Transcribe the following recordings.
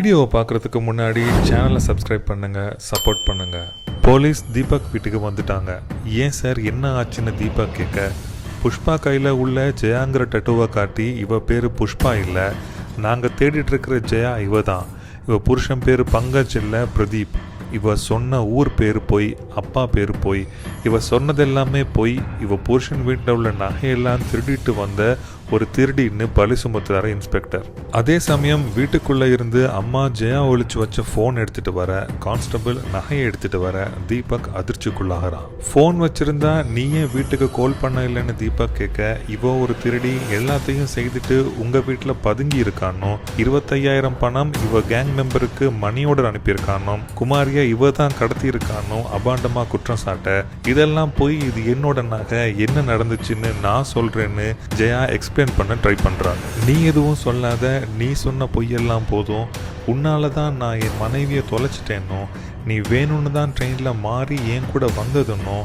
வீடியோவை பார்க்குறதுக்கு முன்னாடி சேனலை சப்ஸ்கிரைப் பண்ணுங்கள், சப்போர்ட் பண்ணுங்கள். போலீஸ் தீபக் வீட்டுக்கு வந்துட்டாங்க. ஏன் சார் என்ன ஆச்சுன்னு தீபக் கேட்க, புஷ்பா கையில் உள்ள ஜெயாங்கிற டட்டுவை காட்டி இவ பேர் புஷ்பா இல்லை, நாங்கள் தேடிட்டு இருக்கிற ஜெயா இவ தான். இவ புருஷன் பேர் பங்கஜ் இல்லை, பிரதீப். இவ சொன்ன ஊர் பேர் போய், அப்பா பேர் போய், இவ சொன்னதெல்லாமே போய். இவ புருஷன் வீட்டில் உள்ள நகையெல்லாம் திருடிட்டு வந்த ஒரு திருடின்னு பழி சுமத்துறாரு இன்ஸ்பெக்டர். அதே சமயம் வீட்டுக்குள்ளே இருந்து அம்மா ஜெயா ஒழிச்சு வச்ச ஃபோன் எடுத்துட்டு வர, கான்ஸ்டபிள் நகையை எடுத்துட்டு வர தீபக் அதிர்ச்சிக்குள்ளாகிறான். ஃபோன் வச்சிருந்தா நீ ஏன் வீட்டுக்கு கால் பண்ண இல்லைன்னு தீபக் கேட்க, இவ ஒரு திருடி எல்லாத்தையும் செய்துட்டு உங்க வீட்டில் பதுங்கி இருக்கானோ, 25,000 பணம் இவ கேங் மெம்பருக்கு மணி ஆர்டர் அனுப்பியிருக்கானோ, குமாரியை இவ தான் கடத்தி இருக்கானோ அபாண்டமா குற்றம் சாட்ட. இதெல்லாம் போய் இது என்னோட நகை, என்ன நடந்துச்சுன்னு நான் சொல்றேன்னு ஜெயா எக்ஸ்பிளைன் பண்ண ட்ரை பண்றாங்க. நீ எதுவும் சொல்லாத, நீ சொன்ன பொய்யெல்லாம் போதும், உன்னால தான் நான் என் மனைவியை தொலைச்சிட்டேனோ, நீ வேணும்னு தான் ட்ரெயினில் மாறி என் கூட வந்ததுன்னோ,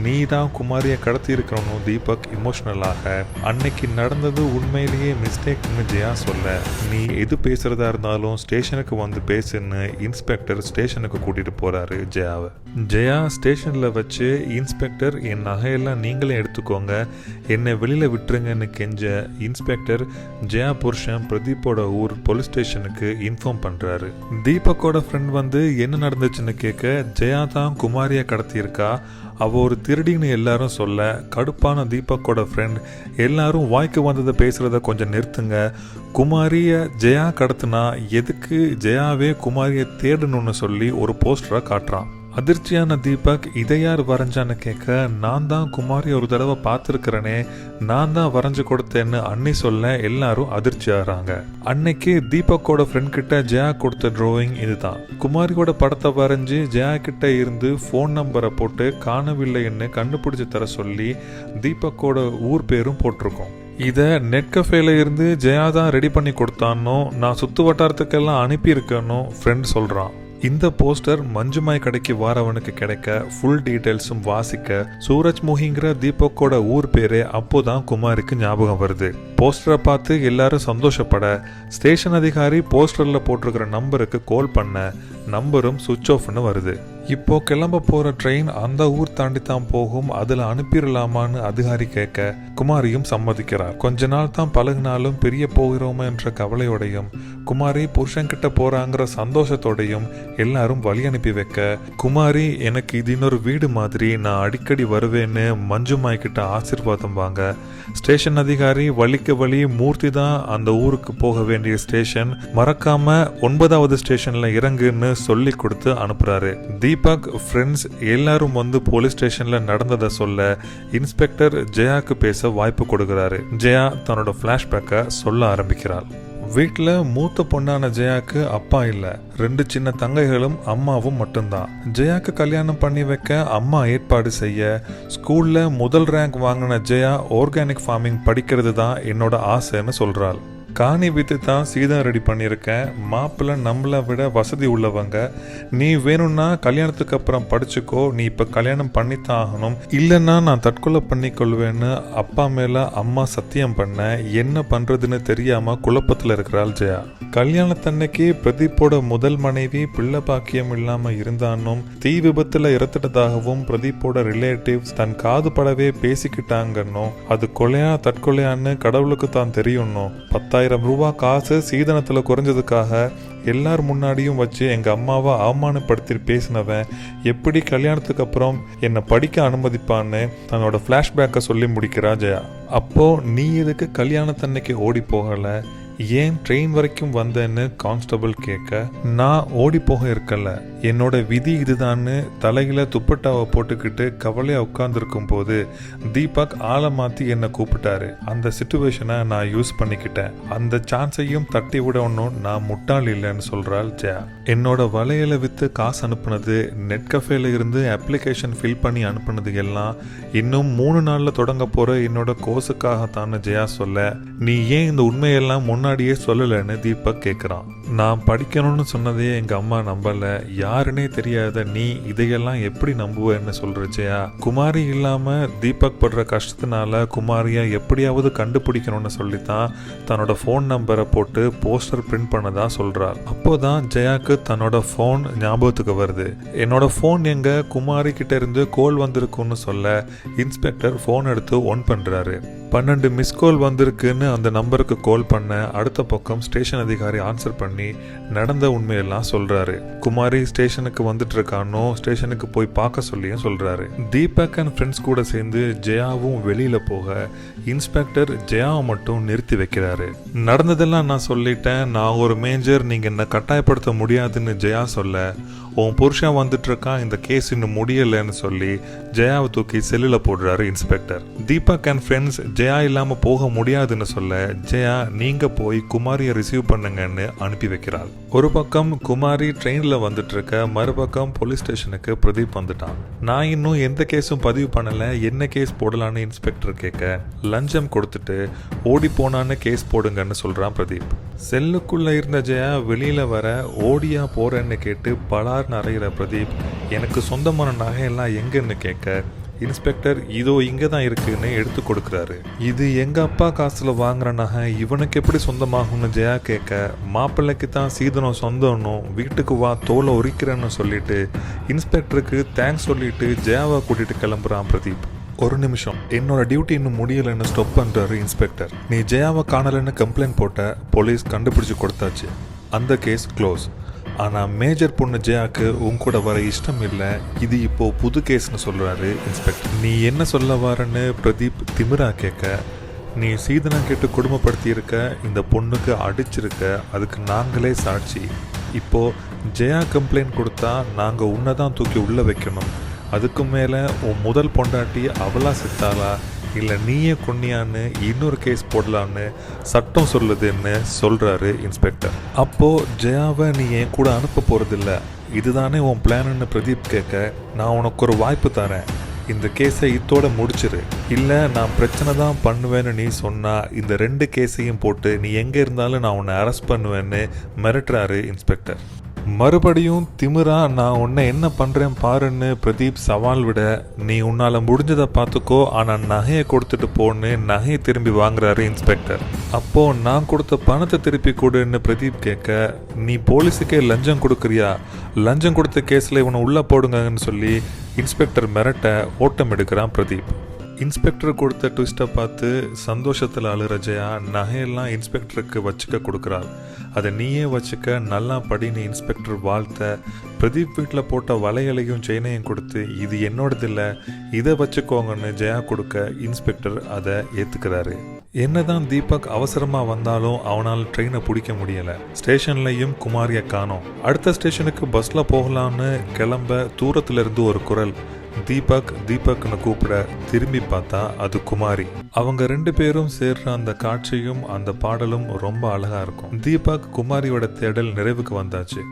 நீ தான் குமாரியை கடத்தி இருக்கணும் தீபக் இமோஷனலாக. அன்னைக்கு நடந்தது உண்மையிலேயே மிஸ்டேக்னு ஜெயா சொல்ல, நீ எது பேசுறதா இருந்தாலும் ஸ்டேஷனுக்கு வந்து பேசுன்னு இன்ஸ்பெக்டர் ஸ்டேஷனுக்கு கூட்டிட்டு போறாரு ஜெயாவை. ஜெயா ஸ்டேஷனில் வச்சு, இன்ஸ்பெக்டர் என் நகையெல்லாம் நீங்களே எடுத்துக்கோங்க, என்னை வெளியில் விட்டுருங்கன்னு கெஞ்ச, இன்ஸ்பெக்டர் ஜெயா புருஷன் பிரதீப்போட ஊர் போலீஸ் ஸ்டேஷனுக்கு இன்ஃபார்ம் பண்ணுறாரு. தீபக்கோட ஃப்ரெண்ட் வந்து என்ன நடந்துச்சுன்னு கேட்க, ஜெயா தான் குமாரியை கடத்தியிருக்கா, அவள் ஒரு திருடின்னு எல்லாரும் சொல்ல, கடுப்பான தீபக்கோட ஃப்ரெண்ட், எல்லாரும் வாய்க்கு வந்ததை பேசுகிறத கொஞ்சம் நிறுத்துங்க, குமாரியை ஜெயா கடத்துனா எதுக்கு ஜெயாவே குமாரியை தேடணும்னு சொல்லி ஒரு போஸ்டரை காட்டுறான். அதிர்ச்சியான தீபக் இதை யார் வரைஞ்சான்னு கேட்க, நான் தான் குமாரி ஒரு தடவை பார்த்துருக்கிறேனே, நான் தான் வரைஞ்சு கொடுத்தேன்னு அன்னி சொல்ல எல்லாரும் அதிர்ச்சி ஆகிறாங்க. அன்னைக்கு தீபக்கோட ஃப்ரெண்ட் கிட்ட ஜெயா கொடுத்த டிராயிங் இதுதான். குமாரியோட படத்தை வரைஞ்சி ஜெயா கிட்ட இருந்து ஃபோன் நம்பரை போட்டு காணவில்லைன்னு கண்டுபிடிச்சு தர சொல்லி தீபக்கோட ஊர் பேரும் போட்டிருக்கோம். இதை நெட் கஃபேல இருந்து ஜெயா தான் ரெடி பண்ணி கொடுத்தானோ, நான் சுத்து வட்டாரத்துக்கெல்லாம் அனுப்பியிருக்கேனோ ஃப்ரெண்ட் சொல்கிறான். இந்த போஸ்டர் மஞ்சுமாய் கடைக்கு வாரவனுக்கு கிடைக்க, ஃபுல் டீட்டெயில்ஸும் வாசிக்க, சூரஜ்முகிங்கிற தீபக்கோட ஊர் பேரே அப்போதான் குமாருக்கு ஞாபகம் வருது. போஸ்டரை பார்த்து எல்லாரும் சந்தோஷப்பட, ஸ்டேஷன் அதிகாரி போஸ்டரில் போட்டிருக்கிற நம்பருக்கு கால் பண்ண, நம்பரும் சுவிட்ச் ஆஃப்னு வருது. இப்போ கிளம்ப போற ட்ரெயின் அந்த ஊர் தாண்டி தான் போகும், அதில் அனுப்பிடலாமான்னு அதிகாரி கேட்க, குமாரியும் சம்மதிக்கிறார். கொஞ்ச நாள் தான் பழகினாலும் பிரிய போகிறோமே என்ற கவலையோடையும், குமாரி புருஷன்கிட்ட போறாங்கிற சந்தோஷத்தோடையும் எல்லாரும் வழி அனுப்பி வைக்க, குமாரி எனக்கு இது இன்னொரு வீடு மாதிரி, நான் அடிக்கடி வருவேன்னு மஞ்சுமாய் கிட்ட ஆசீர்வாதம் வாங்க, ஸ்டேஷன் அதிகாரி வழிக்கு வழி மூர்த்தி தான் அந்த ஊருக்கு போக வேண்டிய ஸ்டேஷன், மறக்காம 9வது ஸ்டேஷன்ல இறங்குன்னு சொல்லி கொடுத்து அனுப்புறாரு. தீபக் ஃப்ரெண்ட்ஸ் எல்லாரும் வந்து போலீஸ் ஸ்டேஷன்ல நடந்ததை சொல்ல, இன்ஸ்பெக்டர் ஜெயாக்கு பேச வாய்ப்பு கொடுக்கிறாரு. ஜெயா தன்னோட பிளாஷ்பேக்கை சொல்ல ஆரம்பிக்கிறாள். வீட்டில் மூத்த பொண்ணான ஜெயாக்கு அப்பா இல்லை, 2 சின்ன தங்கைகளும் அம்மாவும் மட்டும்தான். ஜெயாக்கு கல்யாணம் பண்ணி வைக்க அம்மா ஏற்பாடு செய்ய, ஸ்கூல்ல முதல் ரேங்க் வாங்கின ஜெயா ஆர்கானிக் ஃபார்மிங் படிக்கிறது தான் என்னோட ஆசைன்னு சொல்றாள். காணி வித்து தான் சீதம் ரெடி பண்ணியிருக்கேன், மாப்பிள்ளை நம்மளை விட வசதி உள்ளவங்க, நீ வேணும்னா கல்யாணத்துக்கு அப்புறம் படிச்சுக்கோ, நீ இப்போ கல்யாணம் பண்ணித்தான் ஆகணும், இல்லைன்னா நான் தற்கொலை பண்ணி கொள்வேன்னு அப்பா மேலே அம்மா சத்தியம் பண்ண, என்ன பண்ணுறதுன்னு தெரியாமல் குழப்பத்தில் இருக்கிறாள் ஜெயா. கல்யாணத்தன்னைக்கு பிரதீப்போட முதல் மனைவி பிள்ளை பாக்கியம் இல்லாமல் இருந்தானும், தீ விபத்தில் இறத்துட்டதாகவும் பிரதீப்போட ரிலேட்டிவ்ஸ் தன் காது படவே பேசிக்கிட்டாங்கன்னும், அது கொலையா தற்கொலையான்னு கடவுளுக்கு தான் தெரியணும், 10,000 ரூபாய் காசு சீதனத்தில் குறைஞ்சதுக்காக எல்லார் முன்னாடியும் வச்சு எங்கள் அம்மாவை அவமானப்படுத்தி பேசினவன் எப்படி கல்யாணத்துக்கு அப்புறம் என்னை படிக்க அனுமதிப்பான்னு தன்னோட ஃப்ளாஷ்பேக்கை சொல்லி முடிக்கிறா ஜெயா. அப்போ நீ எதுக்கு கல்யாணத்தன்னைக்கு ஓடி போகலை, ஏன் ட்ரெயின் வரைக்கும் வந்தேன்னு கான்ஸ்டபிள் கேட்க, நான் ஓடி போக இருக்கல, என்னோட விதி இதுதான்னு தலையில துப்பட்டாவை போட்டுக்கிட்டு கவலையா உட்கார்ந்துருக்கும் போது தீபக் ஆளை மாத்தி என்னை கூப்பிட்டாரு. அந்த சிச்சுவேஷனை நான் யூஸ் பண்ணிக்கிட்டேன், அந்த சான்ஸையும் தட்டி விடணும், நான் முட்டாள் இல்லைன்னு சொல்றாள் ஜெயா. என்னோட வலையில வித்து காசு அனுப்புனது, நெட் கஃபேல இருந்து அப்ளிகேஷன் ஃபில் பண்ணி அனுப்புனது எல்லாம் இன்னும் 3 நாள்ல தொடங்க போற என்னோட கோர்ஸுக்காகத்தான்னு ஜெயா சொல்ல, நீ ஏன் இந்த உண்மையெல்லாம் முன்னாடி முன்னாடியே சொல்லலைன்னு தீபக் கேட்குறான். நான் படிக்கணும்னு சொன்னதே எங்கள் அம்மா நம்பலை, யாருன்னே தெரியாத நீ இதையெல்லாம் எப்படி நம்புவேன்னு சொல்கிற ஜெயா. குமாரி இல்லாமல் தீபக் படுற கஷ்டத்தினால குமாரியை எப்படியாவது கண்டுபிடிக்கணும்னு சொல்லித்தான் தன்னோட ஃபோன் நம்பரை போட்டு போஸ்டர் பிரிண்ட் பண்ணதா சொல்கிறாள். அப்போதான் ஜெயாக்கு தன்னோட ஃபோன் ஞாபகத்துக்கு வருது. என்னோட ஃபோன் எங்க குமாரி கிட்ட இருந்து கோல் வந்திருக்குன்னு சொல்ல இன்ஸ்பெக்டர் ஃபோன் எடுத்து ஒன் பண்ணுறாரு. 12 மிஸ் கால் வந்திருக்குன்னு அந்த நம்பருக்கு கால் பண்ண அடுத்த பக்கம் ஸ்டேஷன் அதிகாரி ஆன்சர் பண்ணி நடந்த உண்மையெல்லாம் சொல்றாரு. குமாரி ஸ்டேஷனுக்கு வந்துட்டு இருக்கானோ ஸ்டேஷனுக்கு போய் பார்க்க சொல்லியும் சொல்றாரு. தீபக் அண்ட் ஃப்ரெண்ட்ஸ் கூட சேர்ந்து ஜெயாவும் வெளியில போக இன்ஸ்பெக்டர் ஜெயாவை மட்டும் நிறுத்தி வைக்கிறாரு. நடந்ததெல்லாம் நான் சொல்லிட்டேன், நான் ஒரு மேஜர், நீங்க என்ன கட்டாயப்படுத்த முடியாதுன்னு ஜெயா சொல்ல, உன் புருஷன் வந்துட்டு இருக்கான், இந்த கேஸ் இன்னும் முடியலன்னு சொல்லி ஜெயாவை தூக்கி செல்லில் போடுறாரு inspector. Deepak and friends Jaya இல்லாம போக முடியாதுன்னு சொல்ல ஜெயா நீங்க போய் குமாரியை ரிசீவ் பண்ணுங்கன்னு அனுப்பி வைக்கிறாள். ஒரு பக்கம் குமாரி ட்ரெயின்ல வந்துட்டு இருக்க, மறுபக்கம் போலீஸ் ஸ்டேஷனுக்கு பிரதீப் வந்துட்டான். நான் இன்னும் எந்த கேஸும் பதிவு பண்ணல, என்ன கேஸ் போடலான்னு இன்ஸ்பெக்டர் கேட்க லஞ்சம் கொடுத்துட்டு ஓடி போனான்னு கேஸ் போடுங்கன்னு சொல்றான் பிரதீப். செல்லுக்குள்ள இருந்த ஜெயா வெளியில வர ஓடியா போறேன்னு கேட்டு பலார்னு அறைகிற பிரதீப் எனக்கு சொந்தமான நகையெல்லாம் எங்கன்னு கேட்க இன்ஸ்பெக்டர் இதோ இங்கே தான் இருக்குன்னு எடுத்து கொடுக்குறாரு. இது எங்க அப்பா காசுல வாங்குற நகை, இவனுக்கு எப்படி சொந்தமாகும்னு ஜெயா கேட்க மாப்பிள்ளைக்கு தான் சீதனம் சொந்தம்னும் வீட்டுக்கு வா தோலை உரிக்கிறேன்னு சொல்லிட்டு இன்ஸ்பெக்டருக்கு தேங்க்ஸ் சொல்லிட்டு ஜெயாவை கூட்டிட்டு கிளம்புறான் பிரதீப். ஒரு நிமிஷம், என்னோட டியூட்டி இன்னும் முடியலைன்னு ஸ்டாப் பண்றாரு இன்ஸ்பெக்டர். நீ ஜெயாவை காணலன்னு கம்ப்ளைண்ட் போட்ட, போலீஸ் கண்டுபிடிச்சு கொடுத்தாச்சு, அந்த கேஸ் க்ளோஸ். ஆனால் மேஜர் பொண்ணு ஜெயாக்கு உன் கூட வர இஷ்டம் இல்லை, இது இப்போ புது கேஸ்னு சொல்கிறாரு இன்ஸ்பெக்டர். நீ என்ன சொல்ல வரன்னு பிரதீப் திமிரா கேட்க, நீ சீதனம் கேட்டு குடும்பப்படுத்தியிருக்க, இந்த பொண்ணுக்கு அடிச்சிருக்க, அதுக்கு நாங்களே சாட்சி. இப்போது ஜெயா கம்ப்ளைண்ட் கொடுத்தா நாங்கள் உன்னை தான் தூக்கி உள்ளே வைக்கணும். அதுக்கு மேலே உன் முதல் பொண்டாட்டி அவளா செத்தாளா இல்லை நீயே கொன்னியான்னு இன்னொரு கேஸ் போடலான்னு சட்டம் சொல்லுதுன்னு சொல்கிறாரு இன்ஸ்பெக்டர். அப்போது ஜெயாவை நீ என் கூட அனுப்ப போகிறதில்ல, இதுதானே உன் பிளான்னு பிரதீப் கேட்க, நான் உனக்கு ஒரு வாய்ப்பு தரேன், இந்த கேஸை இத்தோட முடிச்சிரு, இல்லை நான் பிரச்சனை தான் பண்ணுவேன்னு நீ சொன்னா இந்த 2 கேஸையும் போட்டு நீ எங்கே இருந்தாலும் நான் உன்னை அரெஸ்ட் பண்ணுவேன்னு மிரட்டுறாரு இன்ஸ்பெக்டர். மறுபடியும் திமிரா நான் உன்னை என்ன பண்ணுறேன் பாருன்னு பிரதீப் சவால் விட, நீ உன்னால் முடிஞ்சதை பார்த்துக்கோ, ஆனால் நகையை கொடுத்துட்டு போன்னு நகையை திரும்பி வாங்குறாரு இன்ஸ்பெக்டர். அப்போது நான் கொடுத்த பணத்தை திருப்பி கொடுன்னு பிரதீப் கேட்க, நீ போலீஸுக்கே லஞ்சம் கொடுக்குறியா, லஞ்சம் கொடுத்த கேஸில் இவனை உள்ளே போடுங்கன்னு சொல்லி இன்ஸ்பெக்டர் மிரட்ட ஓட்டம் எடுக்கிறான் பிரதீப். இன்ஸ்பெக்டர் கொடுத்த ட்விஸ்ட்டை பார்த்து சந்தோஷத்தில் அழுற ஜெயா நகையெல்லாம் இன்ஸ்பெக்டருக்கு வச்சுக்க கொடுக்குறாள். அதை நீயே வச்சுக்க, நல்லா படின்னு இன்ஸ்பெக்டர் வாழ்த்த, பிரதீப் வீட்டில் போட்ட வளையலையும் செயினையும் கொடுத்து இது என்னோடதில்லை, இதை வச்சுக்கோங்கன்னு ஜெயா கொடுக்க இன்ஸ்பெக்டர் அதை ஏற்றுக்கிறாரு. என்னதான் தீபக் அவசரமாக வந்தாலும் அவனால் ட்ரெயினை பிடிக்க முடியலை. ஸ்டேஷன்லையும் குமாரியை காணோம். அடுத்த ஸ்டேஷனுக்கு பஸ்ஸில் போகலான்னு கிளம்ப தூரத்துல இருந்து ஒரு குரல் தீபக்னு கூப்பிட திரும்பி பார்த்தா அது குமாரி. அவங்க 2 பேரும் சேர்ற அந்த காட்சியும் அந்த பாடலும் ரொம்ப அழகா இருக்கும். தீபக் குமாரியோட தேடல் நிறைவுக்கு வந்தாச்சு.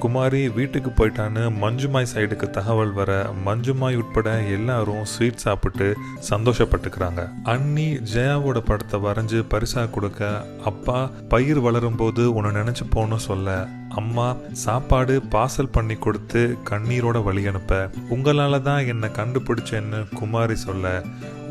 குமாரி வீட்டுக்கு போயிட்டான்னு மஞ்சுமாய் சைடுக்கு தகவல் வர மஞ்சுமாய் உட்பட எல்லாரும் ஸ்வீட் சாப்பிட்டு சந்தோஷப்பட்டுக்கிறாங்க. அண்ணி ஜெயாவோட படத்தை வரைஞ்சு பரிசா கொடுக்க, அப்பா பயிர் வளரும் போது உன்னை நினைச்சு போன்னு சொல்ல, அம்மா சாப்பாடு பார்சல் பண்ணி கொடுத்து கண்ணீரோட வழி அனுப்ப, உங்களால தான் என்னை கண்டுபிடிச்சேன்னு குமாரி சொல்ல,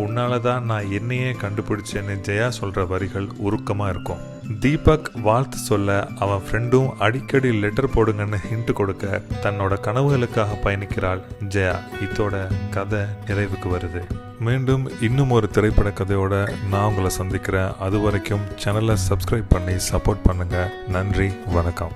உன்னால தான் நான் என்னையே கண்டுபிடிச்சேன்னு ஜெயா சொல்ற வரிகள் உருக்கமா இருக்கும். தீபக் வாழ்த்து சொல்ல அவன் ஃப்ரெண்டும் அடிக்கடி லெட்டர் போடுங்கன்னு ஹிண்ட் கொடுக்க தன்னோட கனவுகளுக்காக பயணிக்கிறாள் ஜெயா. இதோட கதை நிறைவுக்கு வருது. மீண்டும் இன்னும் ஒரு திரைப்பட கதையோட நான் உங்களை சந்திக்கிறேன். அது வரைக்கும் சேனலை சப்ஸ்கிரைப் பண்ணி சப்போர்ட் பண்ணுங்க. நன்றி, வணக்கம்.